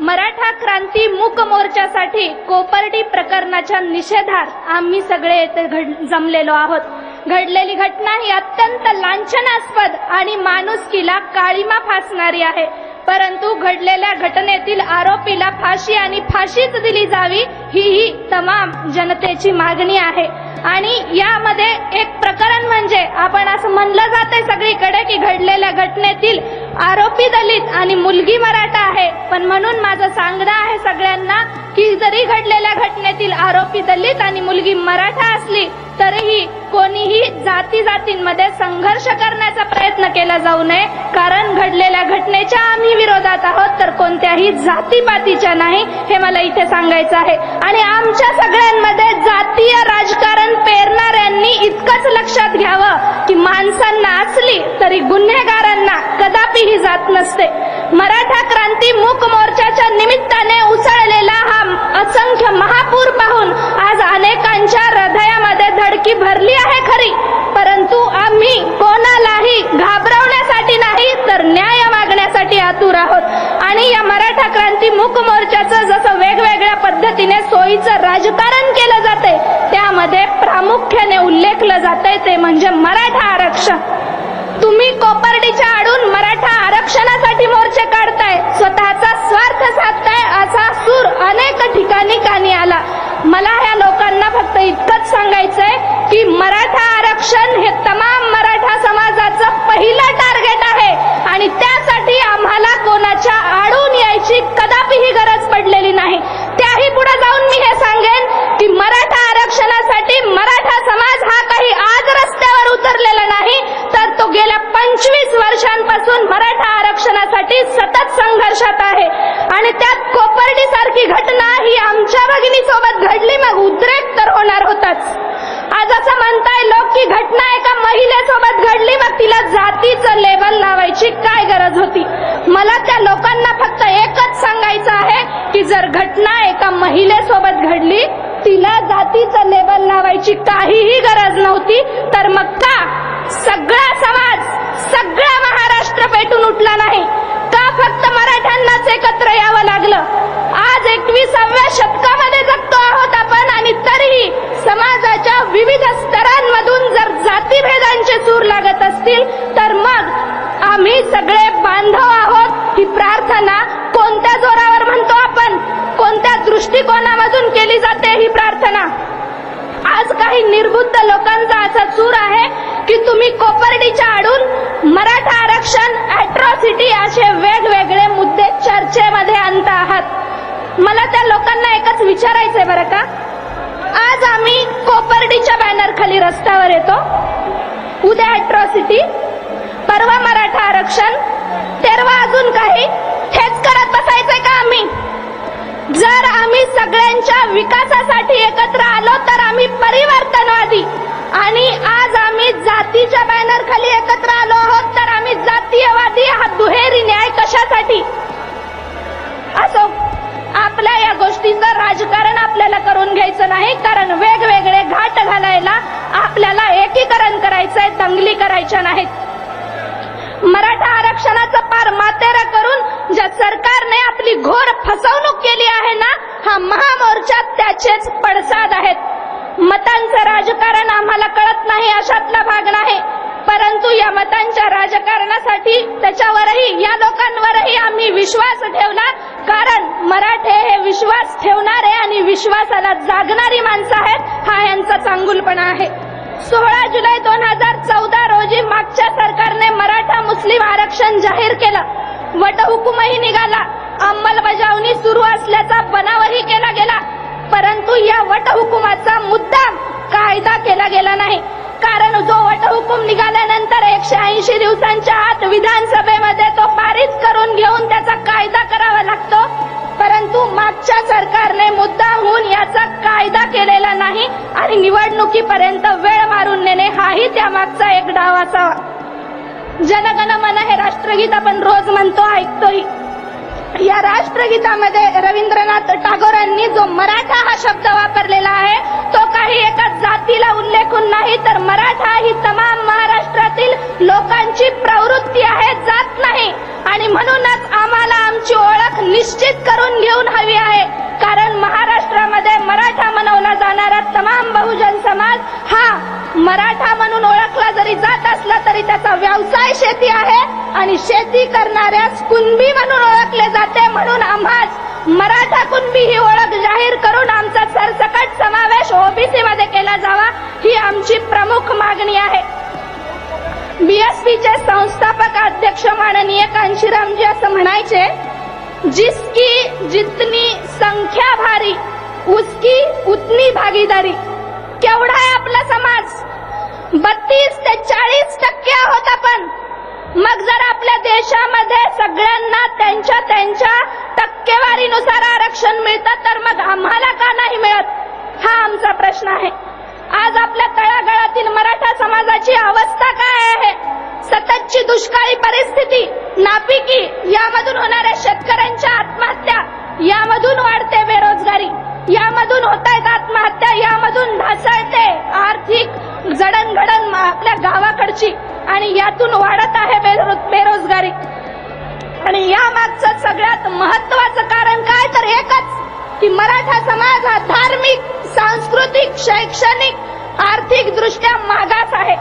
मराठा क्रांती मूक मोर्चासाठी कोपर्डी प्रकरणाच्या निषेधार्थ आम्ही सगळे येथे जमलेलो आहोत। घडलेली घटना ही अत्यंत लांछनास्पद आणि माणुसकीला काळीमा फासणारी आहे, परंतु घडलेल्या घटनेतील आरोपीला फाशी आणि फाशीच दिली जावी ही तमाम जनतेची मागणी आहे। आणि यामध्ये एक प्रकरण म्हणजे आपण असं म्हणलं जाते सगळीकडे की घडलेल्या घटनेतील आरोपी दलित आणि मुलगी मराठा आहे, पण म्हणून माझं सांगणं आहे सगळ्यांना की जरी घडलेल्या घटनेतील आरोपी दलित आणि मुलगी मराठा असली तरीही कोणीही जातींमध्ये संघर्ष करण्याचा प्रयत्न केला जाऊ नये, कारण घडलेल्या घटनेच्या आम्ही विरोधात आहोत, तर कोणत्याही जातीपातीच्या नाही, हे मला इथे सांगायचं आहे। आणि आमच्या सगळ्यांमध्ये जातीय राजकारण पेरणाऱ्यांनी इतकंच लक्षात घ्यावं की माणसांना असली तरी गुन्हेगारांना कदापिही जात नसते। मराठा क्रांती मूक मोर्चाच्या निमित्ताने उसळलेला हा असंख्य महापूर पाहून आज अनेकांच्या हृदयामध्ये धडकी भरली आहे खरी, परंतु आम्ही कोणालाही घाबरवण्यासाठी नाही तर न्याय मागण्यासाठी आतुर आहोत। आणि या मराठा क्रांती मूक मोर्चाचं जसं वेगवेगळ्या पद्धतीने सोयीचं राजकारण केलं जाते, त्यामध्ये प्रामुख्याने उल्लेखलं जातंय ते म्हणजे मराठा आरक्षण। तुम्ही कोपर्डीच्या आडून मराठा आरक्षणासाठी मोर्चे काढताय, स्वतःचा स्वार्थ साधताय, असा सूर अनेक ठिकाणी कानी आला। मला ह्या लोकांना फक्त इतकंच सांगायचंय की मराठा आरक्षण हे तमाम मराठा समाजाचं पहिलं टार्गेट आहे आणि त्यासाठी आम्हाला कोणाच्या आडून यायची कदापिही गरज पडलेली नाही। त्याही पुढे जाऊन मी हे सांगेन की मराठा आरक्षणासाठी मराठा समाज हा काही आज रस्त्यावर उतरलेला नाही, तर तो गेल्या 25 वर्षांपासून मराठा आरक्षणासाठी सतत संघर्षात आहे। आणि त्यात कोपर्डी सारखी घटना ही आमच्या भगिनीसोबत घडली, मग उद्रेक तर होणार होताच। आज असं म्हणताय लोक की घटना एका महिलेसोबत घडली, मग तिला जातीचं लेबल लावायची काय गरज होती? मला त्या लोकांना फक्त एकच सांगायचं आहे की जर घटना एका महिलेसोबत घडली, तिला जातीचं लेबल लावायची काहीही गरज नव्हती, तर मग का सगळा समाज, सगळा महाराष्ट्र पेटून उठला नाही? का फक्त मराठ्यांनाच एकत्र यावं लागलं? आज 21व्या शतकामध्ये जगतो आहोत आपण, आणि तरीही समाजाच्या विविध स्तरांमधून जर जातीभेदांचे सूर लागत असतील तर मग आम्ही सगळे बांधव आहोत ही प्रार्थना कोणत्या जोरावर म्हणतो आपण? कोणत्या दृष्टिकोनामधून केली जाते ही प्रार्थना? आज काही निर्बुद्ध लोकांचा असा सूर आहे की तुम्ही कोपर्डीच्या आडून मराठा आरक्षण, अॅट्रॉसिटी असे वेगवेगळे मुद्दे चर्चेमध्ये आणता आहात। मला त्या लोकांना एकच विचारायचंय बरं का, आज आम्ही कोपर्डीच्या बॅनर खाली रस्त्यावर येतो, उद्या अॅट्रॉसिटी, परवा मराठा आरक्षण, तेरवा अजून काही, हेच करत बसायचंय का आम्ही? जर आम्ही सगळ्यांच्या विकासासाठी एकत्र आलो तर आम्ही परिवर्तनवादी, आणि आज आम्ही जातीच्या बॅनर खाली एकत्र आलो आहोत तर आम्ही जातीयवादी। हा दुहेरी न्याय कशासाठी? असो, आपल्या या गोष्टीचं राजकारण आपल्याला करून घ्यायचं नाही, कारण वेगवेगळे घाट घालायला आपल्याला एकीकरण करायचंय, दंगली करायच्या नाहीत। मराठा आरक्षणाचं पार मातेरा करून ज्या सरकारने आपली घोर फसवणूक केली आहे ना, हा महामोर्चा त्याचेच पडसाद आहेत। मतांचं राजकारण आम्हाला कळत नाही अशातला भाग नाही, परंतु या मतांच्या राजकारणासाठी त्याच्यावरही, या लोकांवरही आम्ही विश्वास ठेवला, कारण मराठे हे विश्वास ठेवणारे आणि विश्वासाला जागणारी माणसं आहेत, हा यांचा चांगुलपणा आहे। 16 जुलै 2014 रोजी मागच्या सरकारने मराठा मुस्लिम आरक्षण जाहीर केलं, वटहुकूमही निघाला, अंमलबजावणी सुरू असल्याचा बनावही केला गेला, परंतु या वटहुकुमाचा मुद्दाम कायदा केला गेला नाही, कारण जो वटहुकूम निघाल्यानंतर 180 दिवसांच्या आत विधानसभेमध्ये तो पारित करून घेऊन त्याचा कायदा करावा लागतो, परंतु मागच्या सरकारने मुद्दामहून याचा कायदा केलेला नाही आणि निवडणुकीपर्यंत वेळ मारून नेणे हाही त्यामागचा एक डाव असावा। जनगण मन हे राष्ट्रगीत आपण रोज म्हणतो, ऐकतोही। या राष्ट्रगीतामध्ये रवींद्रनाथ टागोरांनी जो मराठा हा शब्द वापरलेला आहे तो काही एका जातीला उल्लेखून नाही, तर मराठा ही तमाम महाराष्ट्रातील लोकांची प्रवृत्ती आहे, जात नाही. आणि म्हणूनच आम्हाला आमची ओळख निश्चित करून लिहून हवी आहे, कारण महाराष्ट्रामध्ये मराठा म्हणवला जाणारा तमाम बहुजन समाज हा मराठा म्हणून ओळखला जरी जात असला तरी त्याचा व्यवसाय शेती आहे आणि शेती करणाऱ्यास कुणबी म्हणून ओळखले जाते. म्हणून आम्हास मराठा कुणबी ही ओळख जाहीर करून आमचा सरसकट समावेश ओबीसी मध्ये केला जावा, ही आमची प्रमुख मागणी आहे. बीएसपीचे संस्थापक अध्यक्ष माननीय कांशीरामजी असं म्हणायचे, जिसकी जितनी संख्या भारी उसकी उतनी भागीदारी. केवढा आहे आपला समाज? 32 ते 40% आहोत आपण. मग जर आपल्या देशामध्ये सगळ्यांना त्यांच्या त्यांच्या टक्केवारीनुसार आरक्षण मिळतं तर मग आम्हाला का नाही मिळत, हा आमचा प्रश्न आहे. आज आपल्या तळागाळातील मराठा समाजाची अवस्था काय आहे? सततची दुष्काळी परिस्थिती, नापिकी, यामधून होणाऱ्या शेतकऱ्यांच्या आत्महत्या, यामधून वाढते बेरोजगारी, यामधून होत आहेत आत्महत्या, यामधून ढासळते आर्थिक जडणघडण आपल्या गावाकडची आणि यातून वाढत आहे बेरोजगारी. आणि या मागचं सगळ्यात महत्वाचं कारण काय, तर एकच की मराठा समाज हा धार्मिक, सांस्कृतिक, शैक्षणिक, आर्थिक दृष्ट्या मागास आहे.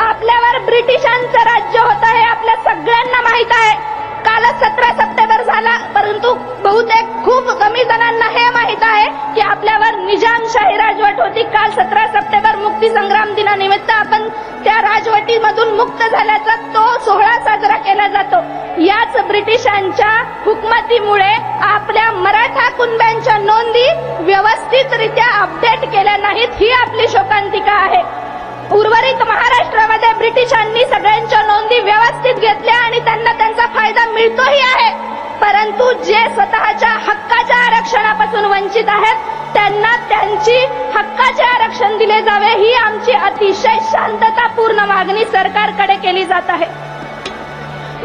आपल्यावर ब्रिटिशांचं राज्य होतं हे आपल्या सगळ्यांना माहित आहे. कालच 17 सप्टेंबर झाला, परंतु बहुतेक खूप कमी जणांना हे माहित आहे की आपल्यावर निजामशाही राजवट होती. काल 17 सप्टेंबर मुक्ती संग्राम दिनानिमित्त आपण त्या राजवटीमधून मुक्त झाल्याचा तो सोहळा साजरा केला जातो. याच ब्रिटिशांच्या हुकमतीमुळे आपल्या मराठा कुणब्यांच्या नोंदी व्यवस्थितरित्या अपडेट केल्या नाहीत, ही आपली शोकांतिका आहे. उर्वरित महाराष्ट्रामध्ये ब्रिटिशांनी सगळ्यांच्या नोंदी व्यवस्थित घेतल्या आणि त्यांना त्यांचा फायदा मिळतोही आहे, परंतु जे स्वतःच्या हक्काच्या आरक्षणापासून वंचित आहेत त्यांना त्यांची हक्काचे आरक्षण दिले जावे, ही आमची अतिशय शांततापूर्ण मागणी सरकारकडे केली जात आहे.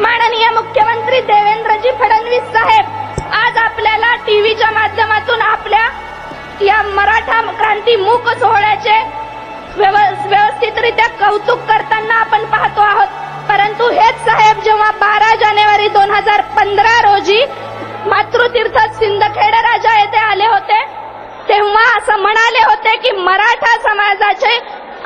माननीय मुख्यमंत्री देवेंद्रजी फडणवीस साहेब आज आपल्याला टीव्हीच्या माध्यमातून आपल्या या मराठा क्रांती मूक सोहळ्याचे व्यवस्थितरित्या कौतुक करताना आपण पाहतो आहोत. परंतु हेच साहेब जेव्हा 12 जानेवारी 2015 रोजी मातृतीर्थ सिंदखेड राजा येथे आले होते तेव्हा असं म्हणाले होते की मराठा समाजाचे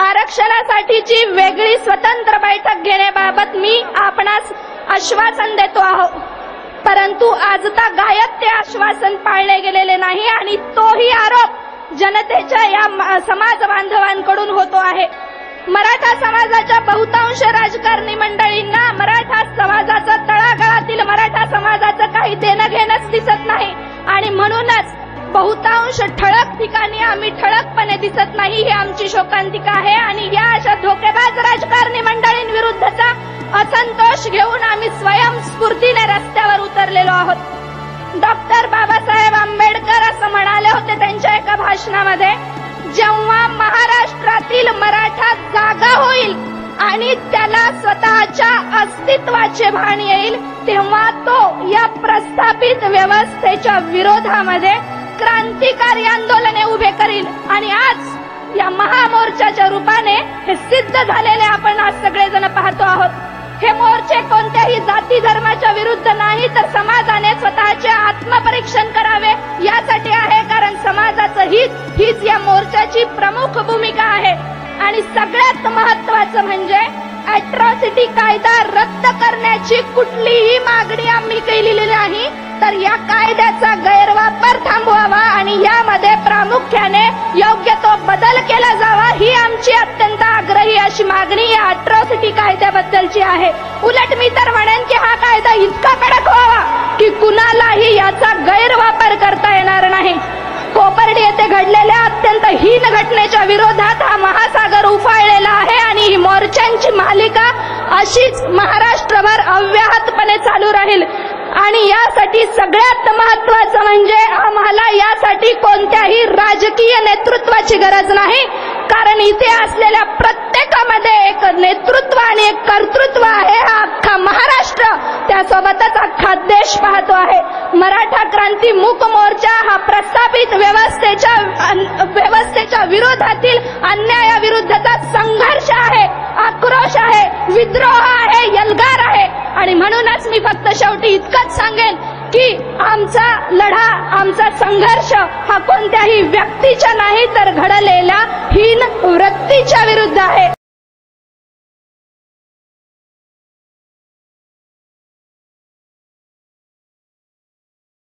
आरक्षणासाठीची वेगळी स्वतंत्र बैठक घेण्याबाबत मी आपणास आश्वासन देतो आहोत. परंतु आजता गायत ते आश्वासन पाळले गेलेले नाही आणि तोही आरोप जनतेच्या या समाज बांधवांकडून होतो आहे. मराठा समाजाच्या बहुतांश राजकारणी मंडळींना मराठा समाजाचं, तळागाळातील मराठा समाजाचं काही देणं घेणंच दिसत नाही आणि म्हणूनच बहुतांश ठळक ठिकाणी आम्ही ठळकपणे दिसत नाही, ही आमची शोकांतिका आहे. आणि या अशा धोकेबाज राजकारणी मंडळींविरुद्धचा असंतोष घेऊन आम्ही स्वयंस्फूर्तीने रस्त्यावर उतरलेलो आहोत. डॉक्टर बाबासाहेब आंबेडकर असं म्हणाले होते त्यांच्या एका भाषणामध्ये, जेव्हा महाराष्ट्रातील मराठा जागा होईल आणि त्याला स्वतःच्या अस्तित्वाचे भान येईल तेव्हा तो या प्रस्थापित व्यवस्थेच्या विरोधामध्ये क्रांतिकारी आंदोलने उभे करील. आणि आज या महामोर्चाच्या रूपाने हे सिद्ध झालेले आपण आज सगळेजण पाहतो आहोत. हे मोर्चे कोणत्याही जाती धर्माच्या विरुद्ध नाही, तर समाजाने स्वतःचे आत्मपरीक्षण करावे यासाठी आहे, कारण समाजाचं हित हीच या मोर्चाची प्रमुख भूमिका आहे. आणि सगळ्यात महत्वाचं म्हणजे अॅट्रॉसिटी कायदा रद्द करण्याची कुठलीही मागणी आम्ही केलेली नाही, तर या कायद्याचा गैरवापर थांबवावा आणि यामध्ये प्रामुख्याने योग्य तो बदल केला जावा, ही आमची अत्यंत आग्रही अशी मागणी या अॅट्रॉसिटी कायद्याबद्दलची आहे. उलट मी तर म्हणेन की हा कायदा इतका कडक व्हावा की कुणालाही याचा गैरवापर करता येणार नाही. कोपर्डी येथे घडलेल्या अत्यंत हीन घटनेच्या विरोधात हा महासागर उफाळलेला आहे आणि ही मोर्चांची मालिका अशीच महाराष्ट्रभर अव्याहतपणे चालू राहील. आणि यासाठी सगळ्यात महत्वाचं म्हणजे आम्हाला यासाठी कोणत्याही राजकीय नेतृत्वाची गरज नाही, कारण इथे असलेल्या प्रत्येकामध्ये एक नेतृत्व आणि एक कर्तृत्व आहे. हा अख्खा महाराष्ट्र, त्यासोबतच अख्खा देश पाहतो आहे. मराठा क्रांती मूक मोर्चा हा प्रस्थापित व्यवस्थेच्या विरोधातील अन्यायाविरुद्धचा संघर्ष आहे, आक्रोश आहे, विद्रोह आहे, एल्गार आहे. आणि म्हणूनच मी फक्त शेवटी इतकंच सांगेन की आमचा लढा, आमचा संघर्ष हा कोणत्याही व्यक्तीच्या नाही तर घडलेल्या हीन वृत्तीच्या विरुद्ध आहे.